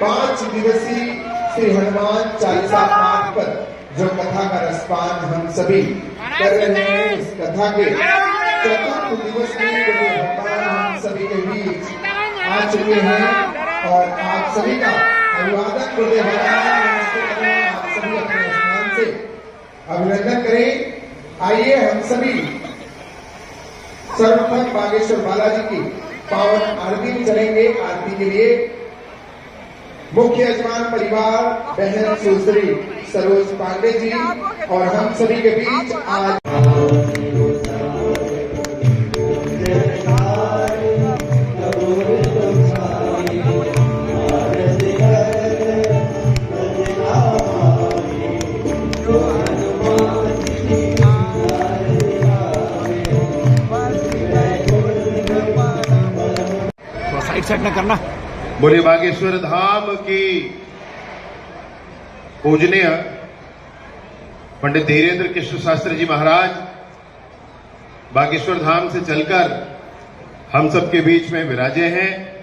5 दिवसीय श्री हनुमान चालीसा पाठ पर जो कथा का रसपान हम सभी कर रहे हैं, इस कथा के चतुर्थ दिवस में भगवान हम सभी के बीच आ चुके हैं और आप सभी का अभिवादन करते हैं। आप सभी अपने स्थान से अभिनंदन करें। आइए हम सभी सर्वप्रथम बागेश्वर बालाजी की पावन आरती करेंगे। आरती के लिए मुख्य यजमान परिवार बहन सुश्री सरोज पांडे जी और हम सभी के बीच आज साइड में करना। बोले बागेश्वर धाम की पूजनीय पंडित धीरेन्द्र कृष्ण शास्त्री जी महाराज बागेश्वर धाम से चलकर हम सबके बीच में विराजे हैं।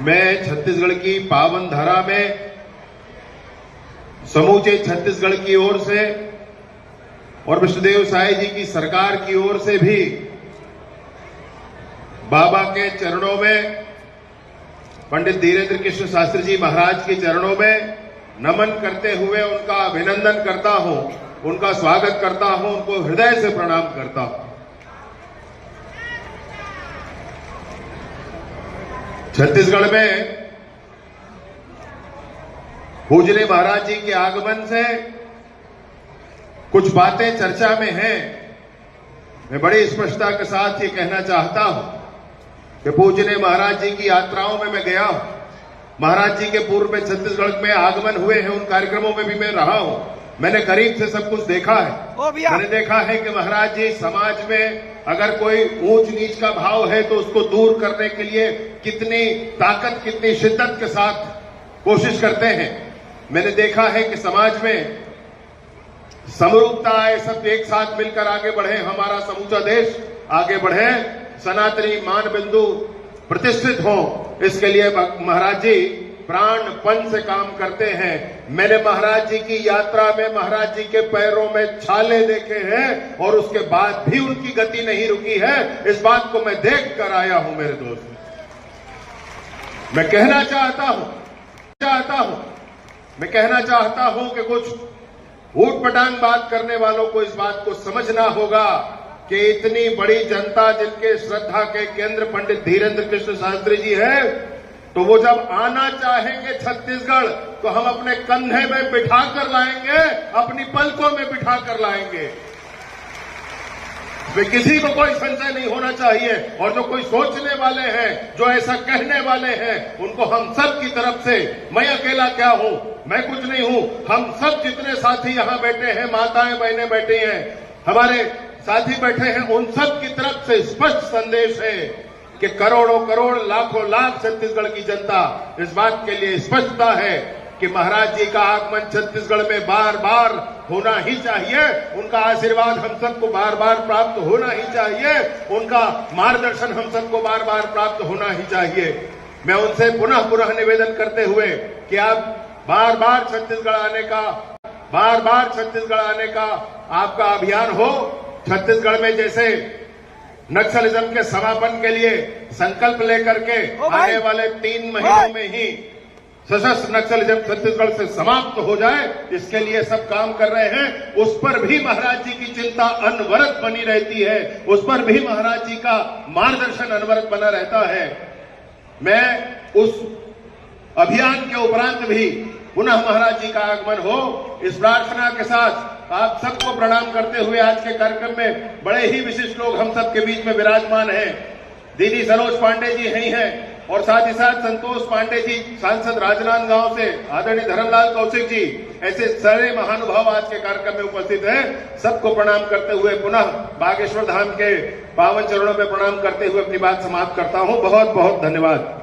मैं छत्तीसगढ़ की पावन धरा में समूचे छत्तीसगढ़ की ओर से और विष्णुदेव साई जी की सरकार की ओर से भी बाबा के चरणों में, पंडित धीरेन्द्र कृष्ण शास्त्री जी महाराज के चरणों में नमन करते हुए उनका अभिनंदन करता हूं, उनका स्वागत करता हूं, उनको हृदय से प्रणाम करता हूं। छत्तीसगढ़ में पूजनीय महाराज जी के आगमन से कुछ बातें चर्चा में हैं। मैं बड़ी स्पष्टता के साथ ये कहना चाहता हूं कि पूजनीय महाराज जी की यात्राओं में मैं गया हूं। महाराज जी के पूर्व में छत्तीसगढ़ में आगमन हुए हैं, उन कार्यक्रमों में भी मैं रहा हूं। मैंने करीब से सब कुछ देखा है। मैंने देखा है कि महाराज जी समाज में अगर कोई ऊंच नीच का भाव है तो उसको दूर करने के लिए कितनी ताकत, कितनी शिद्दत के साथ कोशिश करते हैं। मैंने देखा है कि समाज में समरूपता आए, सब एक साथ मिलकर आगे बढ़े, हमारा समूचा देश आगे बढ़े, सनातनी मान बिंदु प्रतिष्ठित हो, इसके लिए महाराज जी प्राणपण से काम करते हैं। मैंने महाराज जी की यात्रा में महाराज जी के पैरों में छाले देखे हैं और उसके बाद भी उनकी गति नहीं रुकी है। इस बात को मैं देख कर आया हूं मेरे दोस्त। मैं कहना चाहता हूं कि कुछ ऊटपटांग बात करने वालों को इस बात को समझना होगा कि इतनी बड़ी जनता जिनके श्रद्धा के केंद्र पंडित धीरेन्द्र कृष्ण शास्त्री जी है, तो वो जब आना चाहेंगे छत्तीसगढ़ तो हम अपने कंधे में बिठा कर लाएंगे, अपनी पलकों में बिठा कर लाएंगे। वे किसी को कोई संशय नहीं होना चाहिए। और जो कोई सोचने वाले हैं, जो ऐसा कहने वाले हैं, उनको हम सब की तरफ से, मैं अकेला क्या हूं, मैं कुछ नहीं हूं, हम सब जितने साथी यहां बैठे हैं, माताएं बहनें बैठी हैं, हमारे साथी बैठे हैं, उन सब की तरफ से स्पष्ट संदेश है कि करोड़ों करोड़, लाखों लाख छत्तीसगढ़ की जनता इस बात के लिए स्पष्टता है कि महाराज जी का आगमन छत्तीसगढ़ में बार बार होना ही चाहिए। उनका आशीर्वाद हम सबको बार बार प्राप्त होना ही चाहिए। उनका मार्गदर्शन हम सबको बार बार प्राप्त होना ही चाहिए। मैं उनसे पुनः पुनः निवेदन करते हुए कि आप बार बार छत्तीसगढ़ आने का आपका अभियान हो। छत्तीसगढ़ में जैसे नक्सलिज्म के समापन के लिए संकल्प लेकर के आने वाले 3 महीनों में ही सशस्त्र नक्सलिज्म छत्तीसगढ़ से समाप्त हो जाए, इसके लिए सब काम कर रहे हैं। उस पर भी महाराज जी की चिंता अनवरत बनी रहती है, उस पर भी महाराज जी का मार्गदर्शन अनवरत बना रहता है। मैं उस अभियान के उपरांत भी पुनः महाराज जी का आगमन हो, इस प्रार्थना के साथ आप सबको प्रणाम करते हुए आज के कार्यक्रम में बड़े ही विशिष्ट लोग हम सबके बीच में विराजमान हैं। दीदी सरोज पांडे जी हैं और साथ ही साथ संतोष पांडे जी, सांसद राजनांदगांव से आदरणीय धर्मलाल कौशिक जी, ऐसे सारे महानुभाव आज के कार्यक्रम में उपस्थित हैं। सबको प्रणाम करते हुए पुनः बागेश्वर धाम के पावन चरणों में प्रणाम करते हुए अपनी बात समाप्त करता हूं। बहुत बहुत धन्यवाद।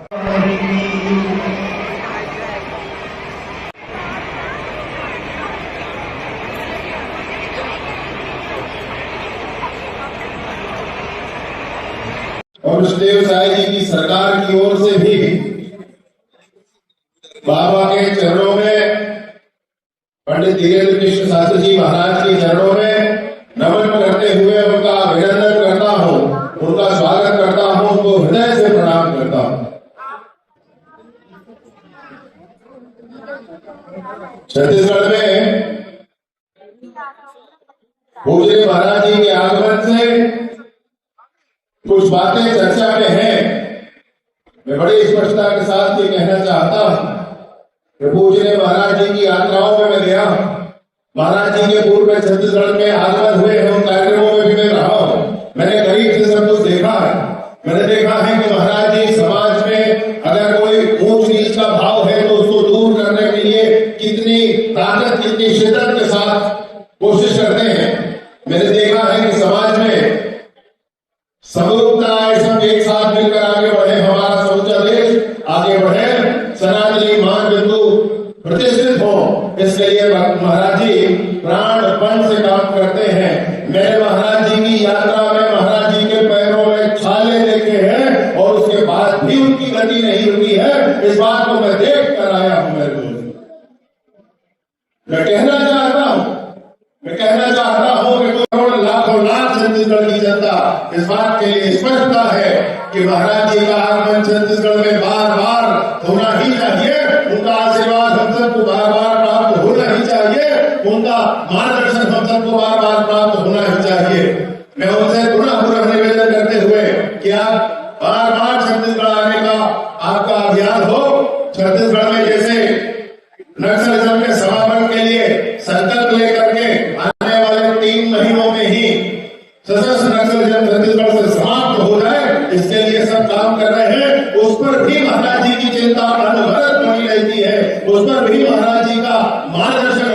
और सुखदेव साई जी की सरकार की ओर से भी बाबा के चरणों में, पंडित धीरेन्द्र कृष्ण शास्त्री जी महाराज के चरणों में नमन करते हुए उनका अभिनंदन करता हूं, उनका स्वागत करता हूं, उनको हृदय से प्रणाम करता हूं। छत्तीसगढ़ में पूज्य महाराज जी के आगमन से कुछ बातें चर्चा में हैं। मैं बड़ी स्पष्टता के साथ ये कहना चाहता हूं कि पूज्य महाराज जी की यात्राओं में मैं गया हूं। महाराज जी के पूर्व में छत्तीसगढ़ में आगमन हुए हैं, उन कार्यक्रमों में भी मैं रहा हूं। मैंने करीब से सब कुछ देखा है। मैंने देखा है कि महाराज जी समाज में अगर कोई ऊंच नीच का भाव है तो उसको दूर करने के लिए कितनी ताकत, कितनी शिद्दत के साथ कोशिश करते हैं। मैंने देखा है कि समाज में समरूपता है, सब एक साथ मिलकर आगे बढ़े, हमारा समूचा देश आगे बढ़े, सनातनी मान बिंदु प्रतिष्ठित हो, इसके लिए महाराज जी प्राणपण से काम करते हैं। मैंने महाराज जी की यात्रा में महाराज जी के पैरों में छाले देखे हैं और उसके बाद भी उनकी गति नहीं रुकी है। इस बात को मैं देख कर आया हूं। मेरे दोस्त, मैं कहना चाहता हूं कि करोड़ लाखों लाख छत्तीसगढ़ की जनता इस बात के लिए स्पष्टता है कि महाराज जी का आगमन छत्तीसगढ़ में बार बार होना ही चाहिए। उनका आशीर्वाद हम सबको बार बार प्राप्त होना ही चाहिए, उनका मार्गदर्शन हम सबको बार बार प्राप्त होना ही चाहिए। मैं उनसे पुनः निवेदन करते हुए कि आप बार बार छत्तीसगढ़ आने का आपका अभियान हो। छत्तीसगढ़ में जैसे नक्सलिज्म के समापन के लिए संकल्प लेकर के आने वाले 3 महीनों में ही सशस्त्र नक्सलिज्म छत्तीसगढ़ से समाप्त हो जाए, इसके लिए सब काम कर रहे हैं। उस पर भी महाराज जी की चिंता अनवरत बनी रहती है, उस पर भी महाराज जी का मार्गदर्शन